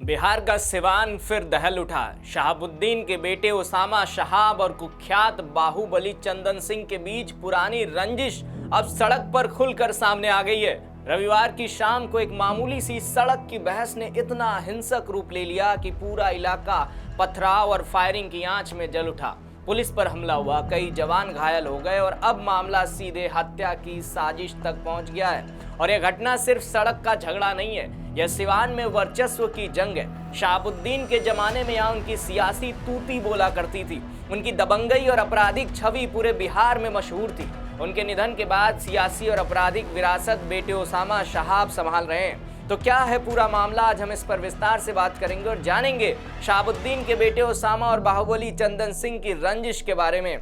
बिहार का सिवान फिर दहल उठा। शहाबुद्दीन के बेटे उसामा शहाब और कुख्यात बाहुबली चंदन सिंह के बीच पुरानी रंजिश अब सड़क पर खुलकर सामने आ गई है। रविवार की शाम को एक मामूली सी सड़क की बहस ने इतना हिंसक रूप ले लिया कि पूरा इलाका पथराव और फायरिंग की आंच में जल उठा। पुलिस पर हमला हुआ, कई जवान घायल हो गए और अब मामला सीधे हत्या की साजिश तक पहुंच गया है। और यह घटना सिर्फ सड़क का झगड़ा नहीं है, यह सिवान में वर्चस्व की जंग है। शहाबुद्दीन के जमाने में यहाँ उनकी सियासी तूती बोला करती थी। उनकी दबंगई और आपराधिक छवि पूरे बिहार में मशहूर थी। उनके निधन के बाद सियासी और आपराधिक विरासत बेटे उसामा शहाब संभाल रहे हैं। तो क्या है पूरा मामला, आज हम इस पर विस्तार से बात करेंगे और जानेंगे शहाबुद्दीन के बेटे उसामा और बाहुबली चंदन सिंह की रंजिश के बारे में।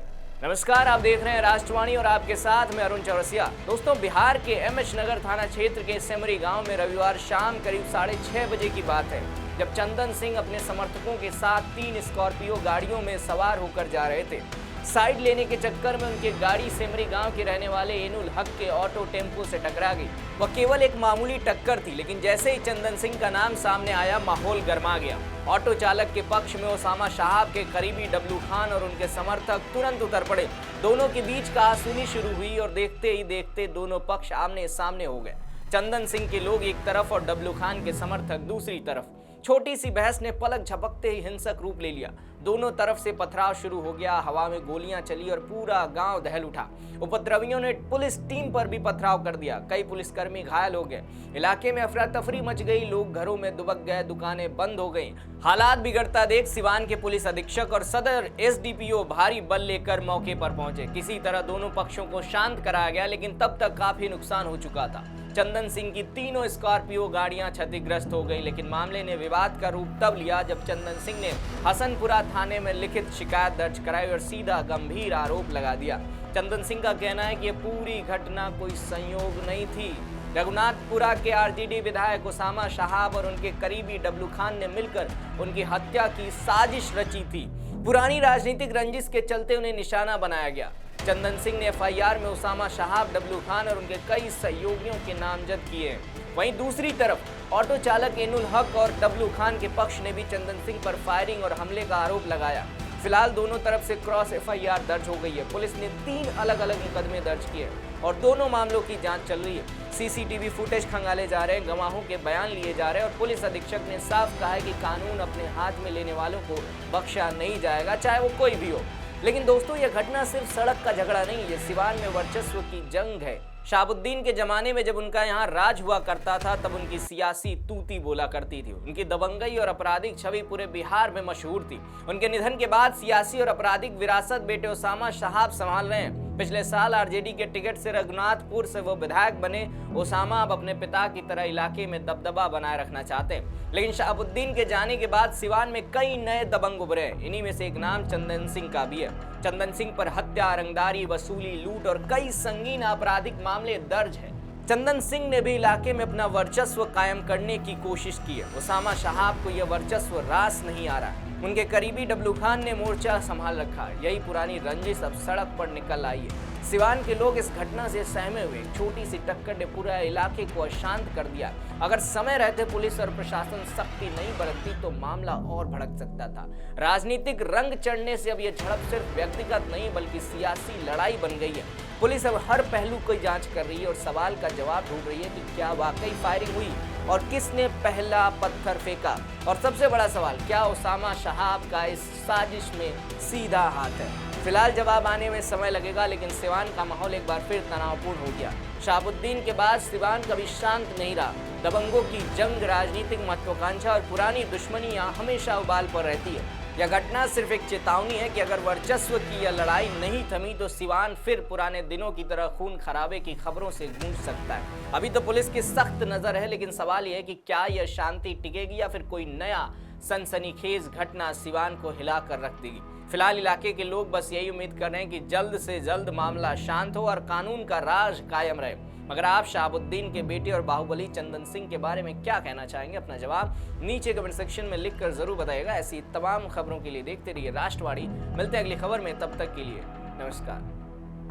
नमस्कार, आप देख रहे हैं राष्ट्रवाणी और आपके साथ मैं अरुण चौरसिया। दोस्तों, बिहार के एमएच नगर थाना क्षेत्र के सेमरी गांव में रविवार शाम करीब 6:30 बजे की बात है, जब चंदन सिंह अपने समर्थकों के साथ 3 स्कॉर्पियो गाड़ियों में सवार होकर जा रहे थे। साइड लेने के चक्कर में उनकी गाड़ी सेमरी गांव के रहने वाले एनुल हक के ऑटो टेम्पो से टकरा गई। वह केवल एक मामूली टक्कर थी, लेकिन जैसे ही चंदन सिंह का नाम सामने आया, माहौल गर्मा गया। ऑटो चालक के पक्ष में उसामा शहाब के करीबी डब्लू खान और उनके समर्थक तुरंत उतर पड़े। दोनों के बीच कहासुनी शुरू हुई और देखते ही देखते दोनों पक्ष आमने सामने हो गए। चंदन सिंह के लोग एक तरफ और डब्लू खान के समर्थक दूसरी तरफ। छोटी सी बहस ने पलक झपकते ही हिंसक रूप ले लिया। दोनों तरफ से पथराव शुरू हो गया, हवा में गोलियां चली और पूरा गांव दहल उठा। उपद्रवियों ने पुलिस टीम पर भी पथराव कर दिया, कई पुलिसकर्मी घायल हो गए। इलाके में अफरा तफरी मच गई, लोग घरों में दुबक गए, दुकानें बंद हो गईं। हालात बिगड़ता देख सिवान के पुलिस अधीक्षक और सदर एसडीपीओ भारी बल लेकर मौके पर पहुंचे। किसी तरह दोनों पक्षों को शांत कराया गया, लेकिन तब तक काफी नुकसान हो चुका था। चंदन सिंह की तीनों स्कॉर्पियो गाड़ियां क्षतिग्रस्त हो गई, लेकिन मामले ने विवाद का रूप तब लिया जब चंदन सिंह ने हसनपुरा थाने में लिखित शिकायत दर्ज कराई और सीधा गंभीर आरोप लगा दिया। चंदन सिंह का कहना है कि यह पूरी घटना कोई संयोग नहीं थी। रघुनाथपुरा के आरजेडी विधायक उसामा शहाब और उनके करीबी डब्लू खान ने मिलकर उनकी हत्या की साजिश रची थी। पुरानी राजनीतिक रंजिश के चलते उन्हें निशाना बनाया गया। चंदन सिंह ने एफआईआर में उसामा शहाब, डब्लू खान और उनके कई सहयोगियों के नामजद किए। वहीं दूसरी तरफ ऑटो चालक एनुल हक और डब्लू खान के पक्ष ने भी चंदन सिंह पर फायरिंग और हमले का आरोप लगाया। फिलहाल दोनों तरफ से क्रॉस एफआईआर दर्ज हो गई है। पुलिस ने 3 अलग-अलग मुकदमे दर्ज किए और दोनों मामलों की जांच चल रही है। सीसीटीवी फुटेज खंगाले जा रहे हैं, गवाहों के बयान लिए जा रहे हैं और पुलिस अधीक्षक ने साफ कहा है कि कानून अपने हाथ में लेने वालों को बख्शा नहीं जाएगा, चाहे वो कोई भी हो। लेकिन दोस्तों, यह घटना सिर्फ सड़क का झगड़ा नहीं, ये सिवान में वर्चस्व की जंग है। शहाबुद्दीन के जमाने में जब उनका यहाँ राज हुआ करता था, तब उनकी सियासी तूती बोला करती थी। उनकी दबंगई और आपराधिक छवि पूरे बिहार में मशहूर थी। उनके निधन के बाद सियासी और आपराधिक विरासत बेटे उसामा शहाब संभाल रहे हैं। पिछले साल आरजेडी के टिकट से रघुनाथपुर से वो विधायक बने। उसामा अब अपने पिता की तरह इलाके में दबदबा बनाए रखना चाहते हैं, लेकिन शहाबुद्दीन के जाने के बाद सिवान में कई नए दबंग उभरे हैं। इन्हीं में से एक नाम चंदन सिंह का भी है। चंदन सिंह पर हत्या, रंगदारी, वसूली, लूट और कई संगीन आपराधिक मामले दर्ज है। चंदन सिंह ने भी इलाके में अपना वर्चस्व कायम करने की कोशिश की है। उसामा शहाब को यह वर्चस्व रास नहीं आ रहा। उनके करीबी डब्लू खान ने मोर्चा संभाल रखा। यही पुरानी रंजिश अब सड़क पर निकल आई है। सिवान के लोग इस घटना से सहमे हुए। छोटी सी टक्कर ने पूरा इलाके को अशांत कर दिया। अगर समय रहते पुलिस और प्रशासन सख्ती नहीं बरतती तो मामला और भड़क सकता था। राजनीतिक रंग चढ़ने से अब यह झड़प सिर्फ व्यक्तिगत नहीं बल्कि सियासी लड़ाई बन गई है। पुलिस अब हर पहलू की जांच कर रही है और सवाल का जवाब ढूंढ रही है कि क्या वाकई फायरिंग हुई और किसने पहला पत्थर फेंका। और सबसे बड़ा सवाल, क्या उसामा शहाब का इस साजिश में सीधा हाथ है? फिलहाल जवाब आने में समय लगेगा, लेकिन सिवान का माहौल एक बार फिर तनावपूर्ण हो गया। शहाबुद्दीन के बाद सिवान कभी शांत नहीं रहा। दबंगों की जंग, राजनीतिक महत्वाकांक्षा और पुरानी दुश्मनियां हमेशा उबाल पर रहती है। यह घटना सिर्फ एक चेतावनी है कि अगर वर्चस्व की यह लड़ाई नहीं थमी तो सिवान फिर पुराने दिनों की तरह खून खराबे की खबरों से गूंज सकता है। अभी तो पुलिस की सख्त नजर है, लेकिन सवाल यह है कि क्या यह शांति टिकेगी या फिर कोई नया सनसनीखेज घटना सिवान को हिला कर रख देगी। फिलहाल इलाके के लोग बस यही उम्मीद कर रहे हैं कि जल्द से जल्द मामला शांत हो और कानून का राज कायम रहे। मगर आप शहाबुद्दीन के बेटे और बाहुबली चंदन सिंह के बारे में क्या कहना चाहेंगे? अपना जवाब नीचे कमेंट सेक्शन में लिखकर जरूर बताइएगा। ऐसी तमाम खबरों के लिए देखते रहिए राष्ट्रवाणी। मिलते हैं अगली खबर में, तब तक के लिए नमस्कार।